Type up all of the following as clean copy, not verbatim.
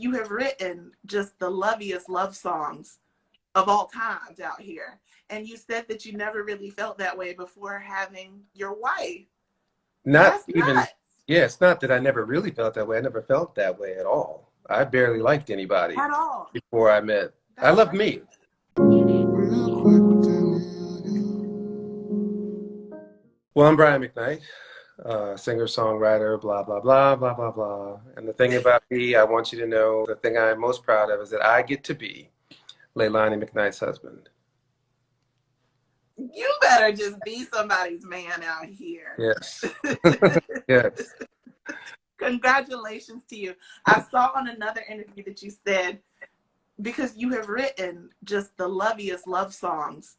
You have written just the loveliest love songs of all times out here. And you said that you never really felt that way before having your wife. Not That's even, nuts. yeah, it's not that I never really felt that way. I never felt that way at all. I barely liked anybody At all. before I met. I That's love crazy. me. Well, I'm Brian McKnight, singer, songwriter, blah, blah, blah, blah, blah, blah. And the thing about me, I want you to know, the thing I'm most proud of is that I get to be Leilani McKnight's husband. You better just be somebody's man out here. Yes. Yes. Congratulations to you. I saw on another interview that you said, because you have written just the loveliest love songs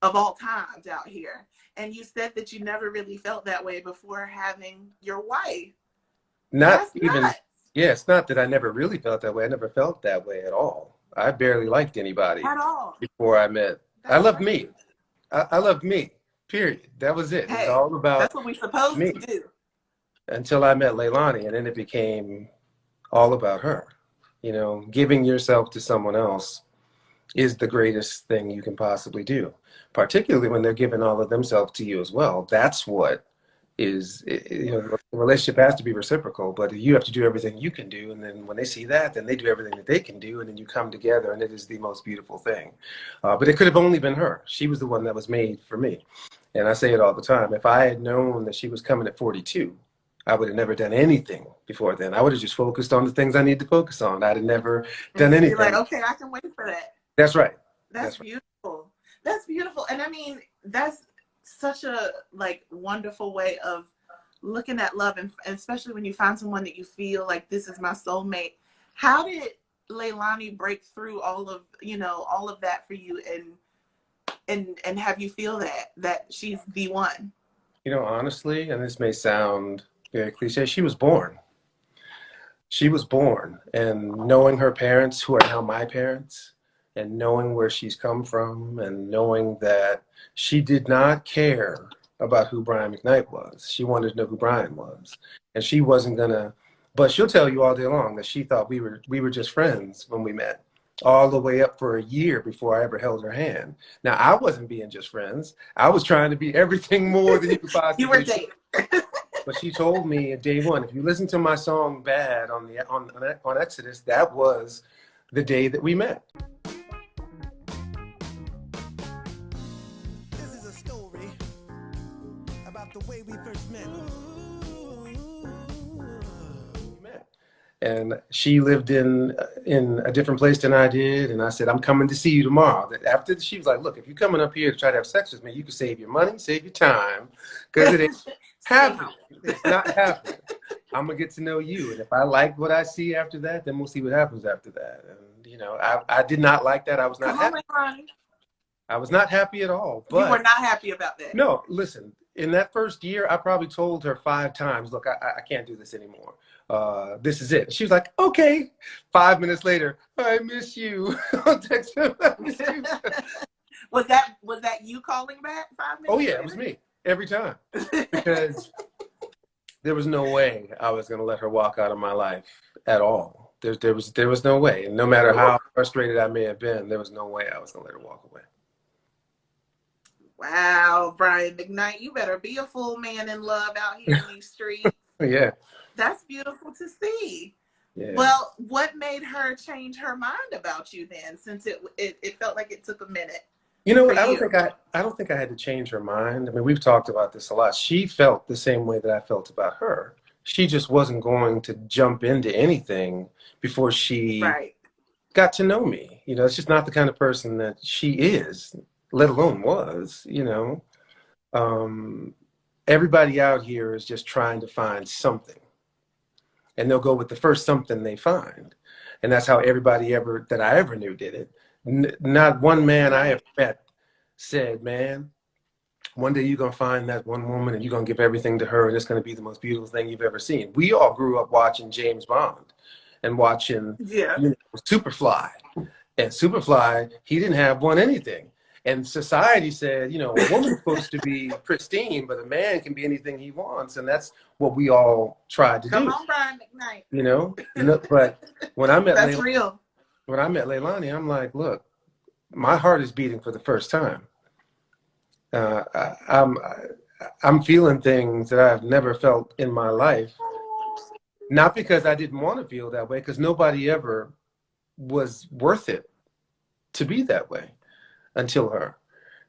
of all times out here. And you said that you never really felt that way before having your wife. Not That's even, nuts. yeah, it's not that I never really felt that way. I never felt that way at all. I barely liked anybody At all. before I met. That's I love crazy. me. I love me, period. That was it. It's Hey, all about that's what we're supposed me to do. until I met Leilani, and then it became all about her. You know, giving yourself to someone else is the greatest thing you can possibly do, particularly when they're giving all of themselves to you as well. That's what is, you know, the relationship has to be reciprocal, but you have to do everything you can do. And then when they see that, then they do everything that they can do. And then you come together, and it is the most beautiful thing. But it could have only been her. She was the one that was made for me. And I say it all the time. If I had known that she was coming at 42, I would have never done anything before then. I would have just focused on the things I need to focus on. I'd have never done anything. You're like, okay, I can wait for that. That's right. That's beautiful. That's beautiful. And I mean, that's such a wonderful way of looking at love, and especially when you find someone that you feel like this is my soulmate. How did Leilani break through all of that for you, and have you feel that she's the one? You know, honestly, and this may sound very cliche, she was born. She was born, and knowing her parents, who are now my parents, and knowing where she's come from, and knowing that she did not care about who Brian McKnight was. She wanted to know who Brian was. And she wasn't gonna, but she'll tell you all day long that she thought we were just friends when we met, all the way up for a year before I ever held her hand. Now, I wasn't being just friends. I was trying to be everything more than you could possibly You were dating. But she told me at day one, if you listen to my song Bad on Exodus, that was the day that we met. This is a story about the way we first met. And she lived in a different place than I did, and I said, I'm coming to see you tomorrow. After she was like, look, if you're coming up here to try to have sex with me, you can save your money, save your time, because it ain't happening. It's not happening. I'm gonna get to know you, and if I like what I see after that, then we'll see what happens after that. And you know, I did not like that. I was not happy. I was not happy at all. But you were not happy about that. No, listen. In that first year, I probably told her 5 times, look, I can't do this anymore. This is it. She was like, okay. 5 minutes later, I miss you. I'll text her, I miss you. Was that you calling back 5 minutes? Oh yeah, later? it was me every time, because there was no way I was going to let her walk out of my life at all. There was no way, and no matter how frustrated I may have been, there was no way I was going to let her walk away. Wow, Brian McKnight, you better be a full man in love out here in these streets. Yeah. That's beautiful to see. Yeah. Well, what made her change her mind about you then, since it felt like it took a minute? You know what? I don't think I had to change her mind. I mean, we've talked about this a lot. She felt the same way that I felt about her. She just wasn't going to jump into anything before she got to know me. You know, it's just not the kind of person that she is, let alone was, you know. Everybody out here is just trying to find something, and they'll go with the first something they find. And that's how everybody that I ever knew did it. Not one man I ever met said, man, one day you're going to find that one woman and you're going to give everything to her, and it's going to be the most beautiful thing you've ever seen. We all grew up watching James Bond and watching Superfly. And Superfly, he didn't have anything. And society said, you know, a woman's supposed to be pristine, but a man can be anything he wants. And that's what we all tried to Come do, on, Brian McKnight. you know? No, but when I met That's real. when I met Leilani, I'm like, look, my heart is beating for the first time. I'm feeling things that I've never felt in my life. Not because I didn't want to feel that way, because nobody ever was worth it to be that way until her.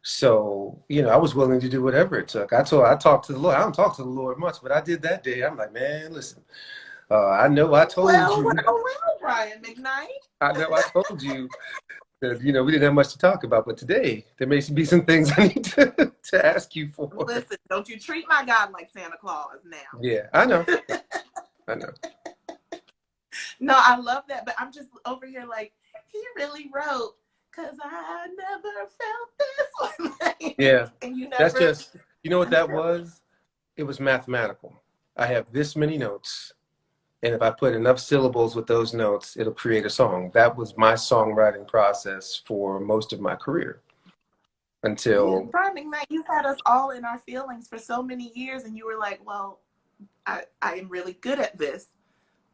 So, you know, I was willing to do whatever it took. I talked to the Lord. I don't talk to the Lord much, but I did that day. I'm like, man, listen, I know I told you. Well, Brian McKnight. I know I told you that, you know, we didn't have much to talk about, but today there may be some things I need to ask you for. Listen, don't you treat my God like Santa Claus now. Yeah, I know. I know. No, I love that, but I'm just over here like, he really wrote, because I never felt this one. Yeah, and you never, that's just, you know what that was? It was mathematical. I have this many notes, and if I put enough syllables with those notes, it'll create a song. That was my songwriting process for most of my career until... Brian McKnight, you had us all in our feelings for so many years, and you were like, well, I am really good at this,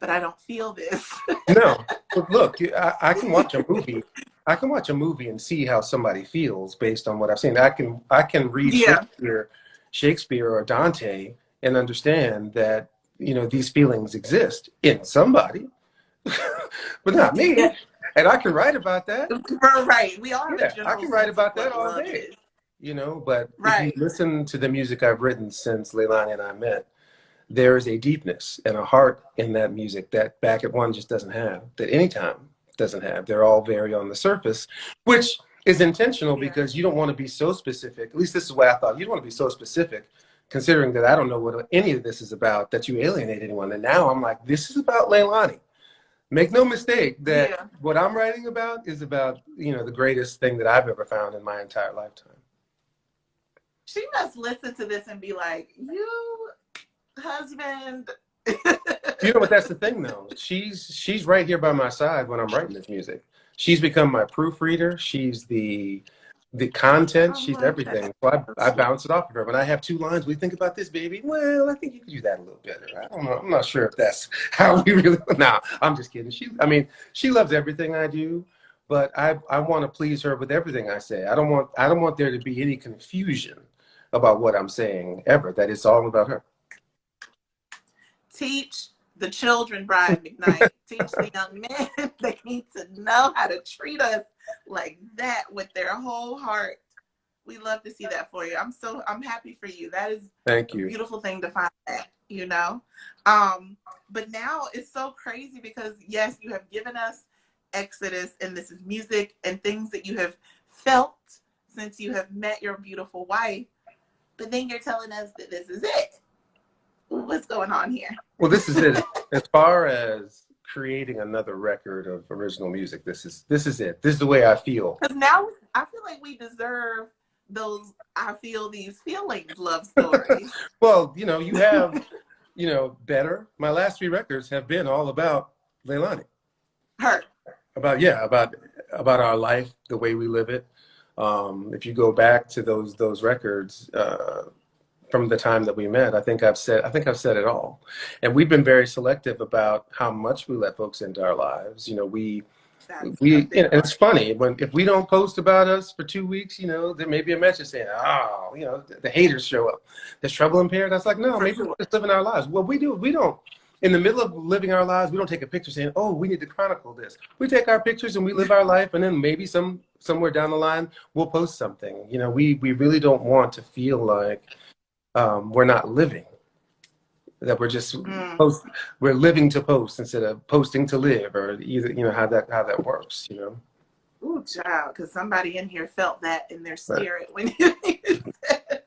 but I don't feel this. No, but look, I can watch a movie. I can watch a movie and see how somebody feels based on what I've seen. I can read Shakespeare or Dante and understand that, you know, these feelings exist in somebody, but not me. Yeah. And I can write about that. Right. We all have a general I can write about that all day. Is. You know, but if you listen to the music I've written since Leilani and I met, there is a deepness and a heart in that music that Back at One just doesn't have, that Anytime doesn't have. They're all very on the surface, which is intentional because you don't want to be so specific. At least this is what I thought. You don't want to be so specific, considering that I don't know what any of this is about, that you alienate anyone. And now I'm like, this is about Leilani. Make no mistake that what I'm writing about is about, you know, the greatest thing that I've ever found in my entire lifetime. She must listen to this and be like, you husband. You know what, that's the thing though. She's right here by my side when I'm writing this music. She's become my proofreader. She's the content. She's everything. So I bounce it off of her. When I have 2 lines, we think about this, baby. Well, I think you could do that a little better. I don't know. I'm not sure if that's how we really. Nah, I'm just kidding. She loves everything I do, but I want to please her with everything I say. I don't want there to be any confusion about what I'm saying ever. That it's all about her. Teach the children, Brian McKnight. Teach the young men. They need to know how to treat us like that with their whole heart. We love to see that for you. I'm happy for you. That is Thank you. A beautiful thing to find that, you know. But now it's so crazy because yes, you have given us Exodus, and this is music and things that you have felt since you have met your beautiful wife. But then you're telling us that this is it. What's going on here? Well, this is it. As far as creating another record of original music, this is it. This is the way I feel. Because now I feel like we deserve those I feel these feelings love stories. Well, you know, you have, you know, Better. My last 3 records have been all about Leilani. Her. About our life, the way we live it. If you go back to those records, from the time that we met, I think I've said it all. And we've been very selective about how much we let folks into our lives. You know, and it's funny if we don't post about us for 2 weeks, you know, there may be a message saying, oh, you know, the haters show up. There's trouble in paradise. Like, no, maybe we're just living our lives. Well, we don't, in the middle of living our lives, we don't take a picture saying, oh, we need to chronicle this. We take our pictures and we live our life, and then maybe somewhere down the line, we'll post something. You know, we really don't want to feel like we're not living, that we're just we're living to post instead of posting to live, or either, you know, how that works, you know. Ooh, child, because somebody in here felt that in their spirit when you said that.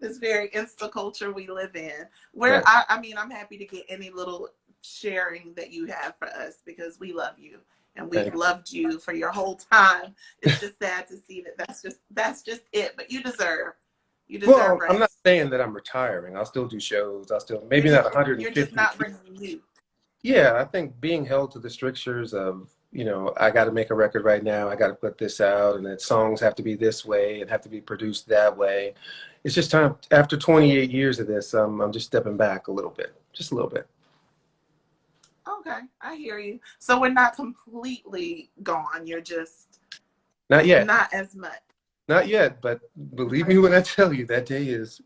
This very Insta culture we live in, where I mean, I'm happy to get any little sharing that you have for us, because we love you and we've loved you for your whole time. It's just sad to see that that's just it, but you deserve. Well, rest. I'm not saying that I'm retiring. I'll still do shows. I'll still, maybe not 150. You're just not bringing you. Yeah, I think being held to the strictures of, you know, I got to make a record right now, I got to put this out, and that songs have to be this way and have to be produced that way. It's just time, after 28 years of this, I'm just stepping back a little bit, just a little bit. Okay, I hear you. So we're not completely gone. You're just Not yet. not as much. Not yet, but believe me when I tell you that day is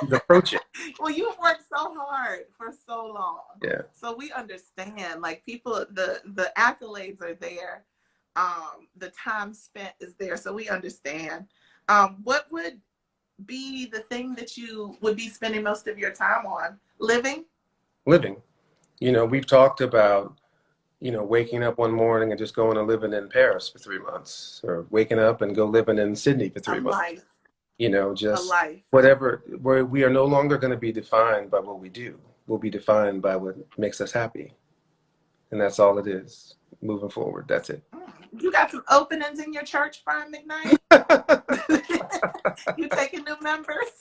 approaching. Well, you've worked so hard for so long. Yeah. So we understand. Like people, the accolades are there. The time spent is there. So we understand. What would be the thing that you would be spending most of your time on? Living? Living. You know, we've talked about, you know, waking up one morning and just going and living in Paris for 3 months, or waking up and go living in Sydney for 3 months. Life. You know, A just life. whatever, where we are no longer going to be defined by what we do. We'll be defined by what makes us happy. And that's all it is. Moving forward, that's it. You got some openings in your church, Brian McKnight? You taking new members?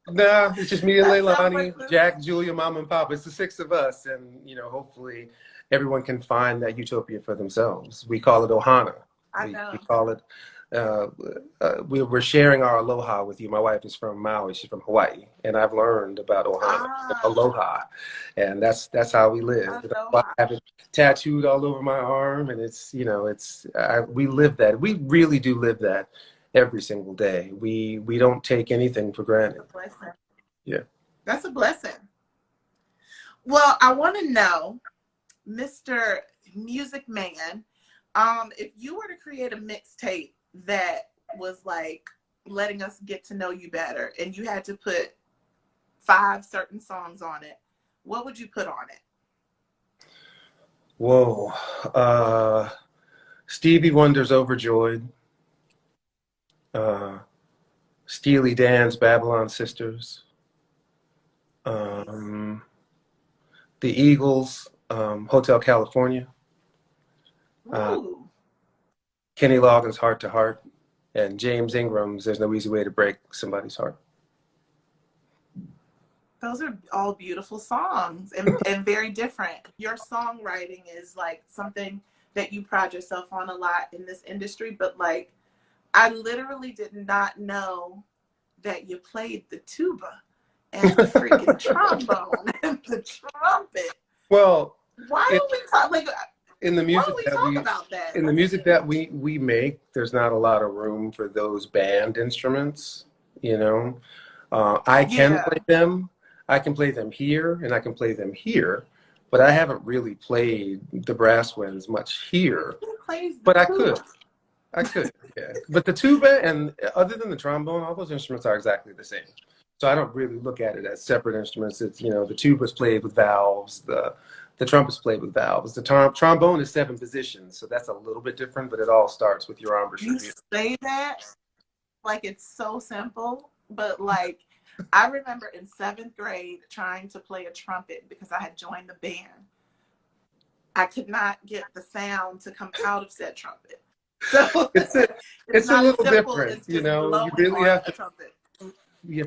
Nah, it's just me and That sounds Leilani, like Jack, Julia, Mom, and Pop. It's the 6 of us, and you know, hopefully, everyone can find that utopia for themselves. We call it Ohana. I know. We call it. We're sharing our aloha with you. My wife is from Maui. She's from Hawaii, and I've learned about Ohana, aloha, and that's how we live. I have it tattooed all over my arm, and it's, you know, we live that. We really do live that every single day. We don't take anything for granted. That's a blessing. Yeah. That's a blessing. Well, I want to know, Mr. Music Man, if you were to create a mixtape that was like letting us get to know you better, and you had to put 5 certain songs on it, what would you put on it? Whoa. Stevie Wonder's Overjoyed. Steely Dan's Babylon Sisters. The Eagles, Hotel California. Kenny Loggins' Heart to Heart, and James Ingram's There's No Easy Way to Break Somebody's Heart. Those are all beautiful songs and very different. Your songwriting is like something that you pride yourself on a lot in this industry, but like, I literally did not know that you played the tuba and the freaking trombone and the trumpet. Well, why don't we talk like in the music that we make, there's not a lot of room for those band instruments, you know. I can play them. I can play them here and I can play them here, but I haven't really played the brass winds much here. But I could, yeah. But the tuba, and other than the trombone, all those instruments are exactly the same. So I don't really look at it as separate instruments. It's, you know, the tuba's played with valves, the trumpet's played with valves. The trombone is 7 positions, so that's a little bit different, but it all starts with your embouchure. You say that like it's so simple, but like I remember in 7th grade trying to play a trumpet because I had joined the band. I could not get the sound to come out of said trumpet. So it's a little different, you know. You really have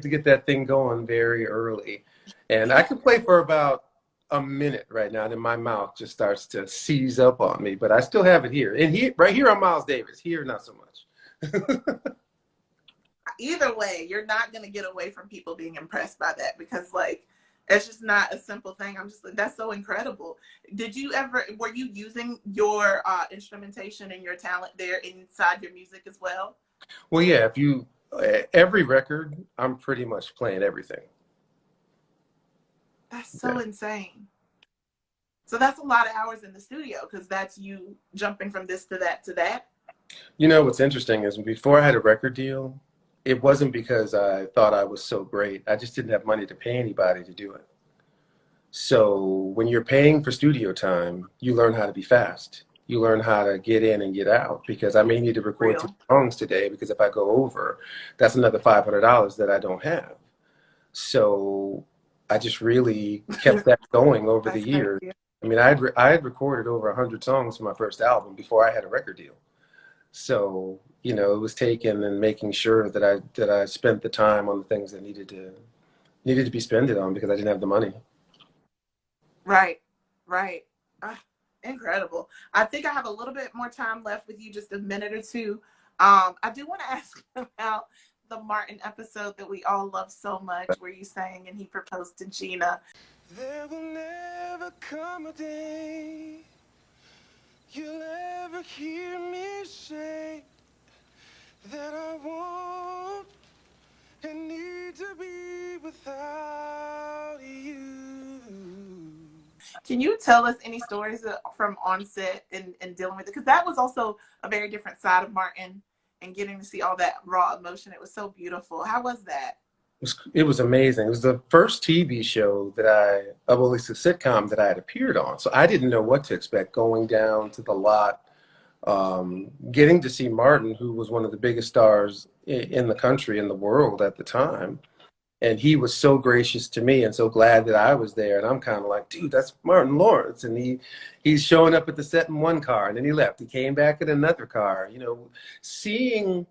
to get that thing going very early. And I can play for about a minute right now, and then my mouth just starts to seize up on me. But I still have it here. And here, right here, I'm Miles Davis. Here, not so much. Either way, you're not going to get away from people being impressed by that, because like, it's just not a simple thing. I'm just like, that's so incredible. Were you using your instrumentation and your talent there inside your music as well? Well, yeah, every record, I'm pretty much playing everything. That's so insane. So that's a lot of hours in the studio, because that's you jumping from this to that to that. You know, what's interesting is before I had a record deal, it wasn't because I thought I was so great. I just didn't have money to pay anybody to do it. So when you're paying for studio time, you learn how to be fast. You learn how to get in and get out, because I may need to record 2 songs today, because if I go over, that's another $500 that I don't have. So I just really kept that going over the years. I mean, I had recorded over 100 songs for my first album before I had a record deal. So, you know, it was taken and making sure that I spent the time on the things that needed to be spent on, because I didn't have the money. Right, right. Ah, incredible. I think I have a little bit more time left with you, just a minute or two. I do want to ask about the Martin episode that we all love so much, where you sang and he proposed to Gina. There will never come a day you'll ever hear me say that I want and need to be without you. Can you tell us any stories from on set and dealing with it? Because that was also a very different side of Martin, and getting to see all that raw emotion. It was so beautiful. How was that? It was amazing. It was the first TV show well, at least a sitcom that I had appeared on. So I didn't know what to expect going down to the lot, getting to see Martin, who was one of the biggest stars in the country, in the world at the time. And he was so gracious to me and so glad that I was there. And I'm kind of like, dude, that's Martin Lawrence. And he's showing up at the set in one car, and then he left. He came back in another car. You know, seeing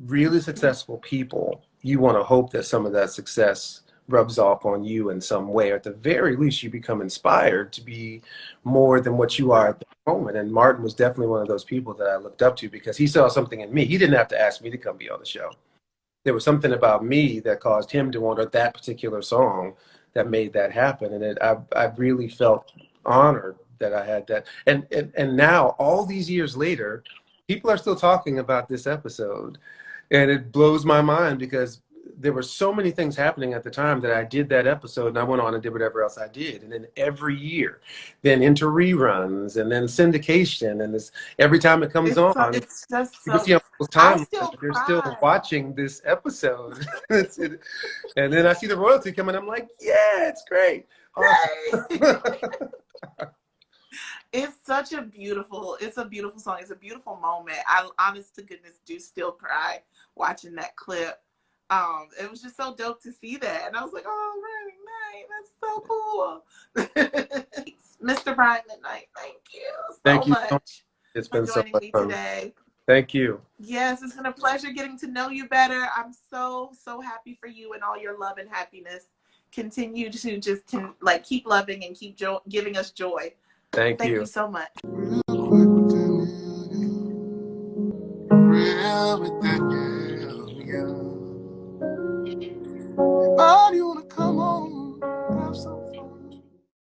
really successful people, you want to hope that some of that success rubs off on you in some way, or at the very least you become inspired to be more than what you are at the moment. And Martin was definitely one of those people that I looked up to, because he saw something in me. He didn't have to ask me to come be on the show. There was something about me that caused him to want that particular song that made that happen. And I really felt honored that I had that. And now, all these years later, people are still talking about this episode. And it blows my mind, because there were so many things happening at the time that I did that episode, and I went on and did whatever else I did. And then every year, then into reruns, and then syndication, and this every time it comes on, It's just you can see on people's I timelines still that they're cry. still watching this episode. And then I see the royalty coming. I'm like, yeah, it's great. Awesome. It's a beautiful song. It's a beautiful moment. I, honest to goodness, do still cry watching that clip. It was just so dope to see that. And I was like, oh, Brian McKnight, that's so cool. Mr. Brian McKnight, thank you so much. It's been so joining much me fun today. Thank you. Yes, it's been a pleasure getting to know you better. I'm so happy for you and all your love and happiness. Continue to just keep loving and keep giving us joy. Thank you you so much.